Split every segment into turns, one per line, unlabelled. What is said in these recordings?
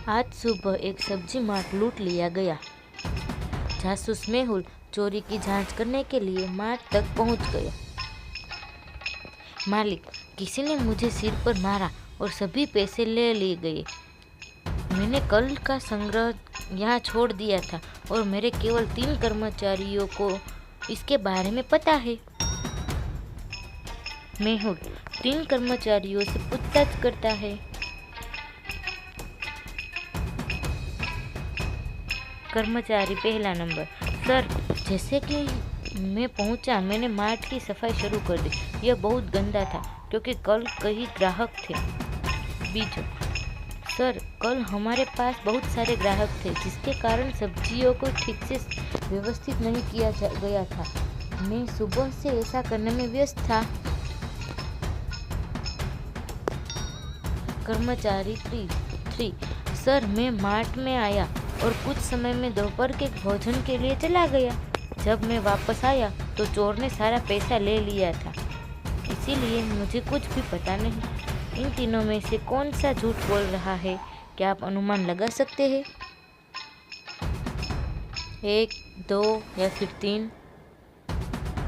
आज सुबह एक सब्जी मार्ट लूट लिया गया। जासूस मेहुल चोरी की जांच करने के लिए मार्ट तक पहुंच गया। मालिक, किसी ने मुझे सिर पर मारा और सभी पैसे ले लिए गए। मैंने कल का संग्रह यहाँ छोड़ दिया था और मेरे केवल 3 कर्मचारियों को इसके बारे में पता है। मेहुल 3 कर्मचारियों से पूछताछ करता है। कर्मचारी पहला नंबर, सर, जैसे कि मैं पहुंचा मैंने मार्ट की सफाई शुरू कर दी। यह बहुत गंदा था क्योंकि कल कई ग्राहक थे। बीजो, सर, कल हमारे पास बहुत सारे ग्राहक थे जिसके कारण सब्जियों को ठीक से व्यवस्थित नहीं किया गया था। मैं सुबह से ऐसा करने में व्यस्त था। कर्मचारी 3, सर, मैं मार्ट में आया और कुछ समय में दोपहर के भोजन के लिए चला गया। जब मैं वापस आया तो चोर ने सारा पैसा ले लिया था, इसीलिए मुझे कुछ भी पता नहीं। इन तीनों में से कौन सा झूठ बोल रहा है? क्या आप अनुमान लगा सकते हैं? 1, 2 या फिर 3?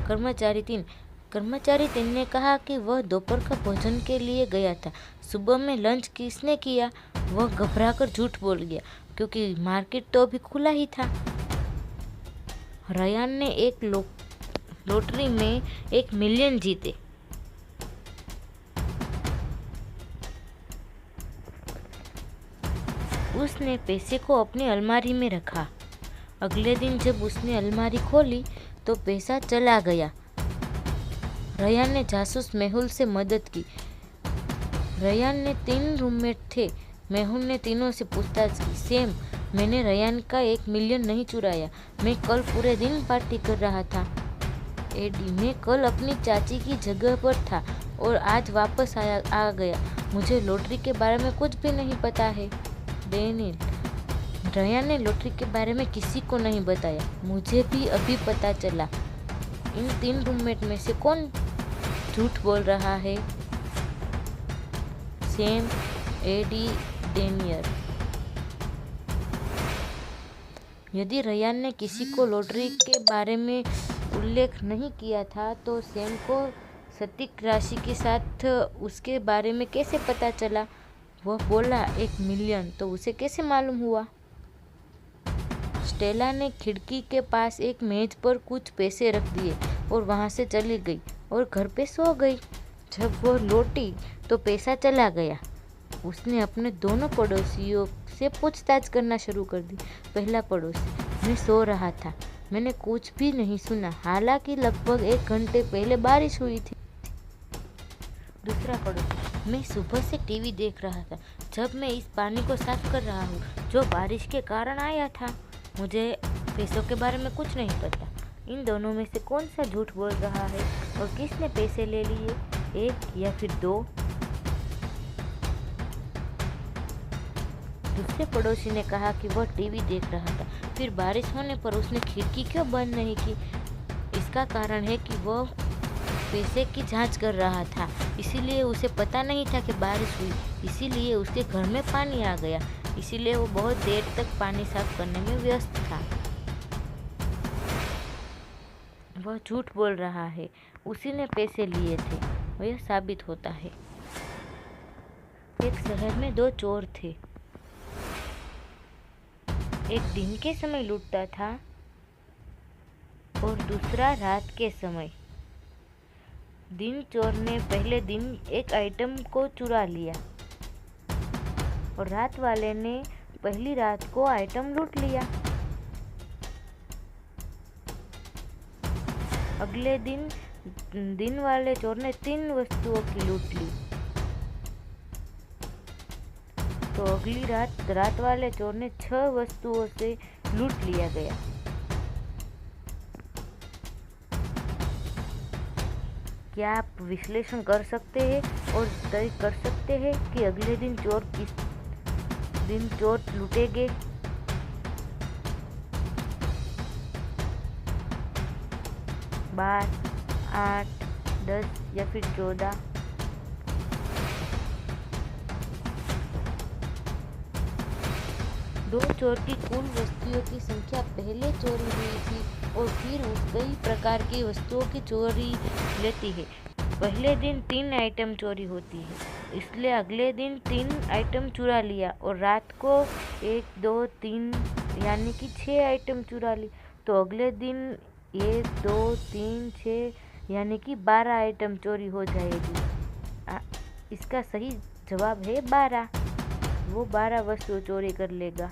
कर्मचारी 3 ने कहा कि वह दोपहर का भोजन के लिए गया था। सुबह में लंच किसने किया? वह घबराकर झूठ बोल गया क्योंकि मार्केट तो अभी खुला ही था। रयान ने एक लॉटरी में 1 मिलियन जीते। उसने पैसे को अपनी अलमारी में रखा। अगले दिन जब उसने अलमारी खोली तो पैसा चला गया। रयान ने जासूस मेहुल से मदद की। रयान ने 3 रूममेट थे। मेहुल ने तीनों से पूछताछ की। सैम, मैंने रयान का 1 मिलियन नहीं चुराया। मैं कल पूरे दिन पार्टी कर रहा था। एडी, मैं कल अपनी चाची की जगह पर था और आज वापस आ गया। मुझे लॉटरी के बारे में कुछ भी नहीं पता है। डेनियल, रयान ने लॉटरी के बारे में किसी को नहीं बताया। मुझे भी अभी पता चला। इन 3 रूममेट में से कौन झूठ बोल रहा है? Sam, Eddie, Daniel. यदि रयान ने किसी को लॉटरी के बारे में उल्लेख नहीं किया था तो सैम को सटीक राशि के साथ उसके बारे में कैसे पता चला? वह बोला 1 मिलियन, तो उसे कैसे मालूम हुआ? स्टेला ने खिड़की के पास एक मेज पर कुछ पैसे रख दिए और वहां से चली गई और घर पे सो गई। जब वह लौटी तो पैसा चला गया। उसने अपने दोनों पड़ोसियों से पूछताछ करना शुरू कर दी। पहला पड़ोसी, मैं सो रहा था, मैंने कुछ भी नहीं सुना, हालांकि लगभग 1 घंटे पहले बारिश हुई थी। दूसरा पड़ोसी, मैं सुबह से टीवी देख रहा था जब मैं इस पानी को साफ कर रहा हूँ जो बारिश के कारण आया था। मुझे पैसों के बारे में कुछ नहीं पता। इन दोनों में से कौन सा झूठ बोल रहा है और किसने पैसे ले लिए? 1 या फिर 2? दूसरे पड़ोसी ने कहा कि वह टीवी देख रहा था, फिर बारिश होने पर उसने खिड़की क्यों बंद नहीं की? इसका कारण है कि वह पैसे की जांच कर रहा था, इसीलिए उसे पता नहीं था कि बारिश हुई, इसीलिए उसके घर में पानी आ गया, इसीलिए वो बहुत देर तक पानी साफ करने में व्यस्त था। वह झूठ बोल रहा है, उसी ने पैसे लिए थे, वह साबित होता है। एक शहर में 2 चोर थे। एक दिन के समय लूटता था और दूसरा रात के समय। दिन चोर ने पहले दिन एक आइटम को चुरा लिया और रात वाले ने पहली रात को आइटम लूट लिया। अगले दिन वाले चोर ने 3 वस्तुओं की लूट ली। तो अगली रात वाले चोर ने 6 वस्तुओं से लूट लिया गया। क्या आप विश्लेषण कर सकते हैं और तय कर सकते हैं कि अगले दिन चोर किस दिन चोर लूटेंगे? बार 8, 10 या फिर 14? दो चोर की कुल वस्तुओं की संख्या पहले चोरी हुई थी और फिर कई प्रकार की वस्तुओं की चोरी लेती है। पहले दिन 3 आइटम चोरी होती है, इसलिए अगले दिन 3 आइटम चुरा लिया और रात को 1, 2, 3 यानी कि 6 आइटम चुरा ली। तो अगले दिन 1, 2, 3, 6 यानी कि 12 आइटम चोरी हो जाएगी। इसका सही जवाब है 12। वो 12 वस्तु चोरी कर लेगा।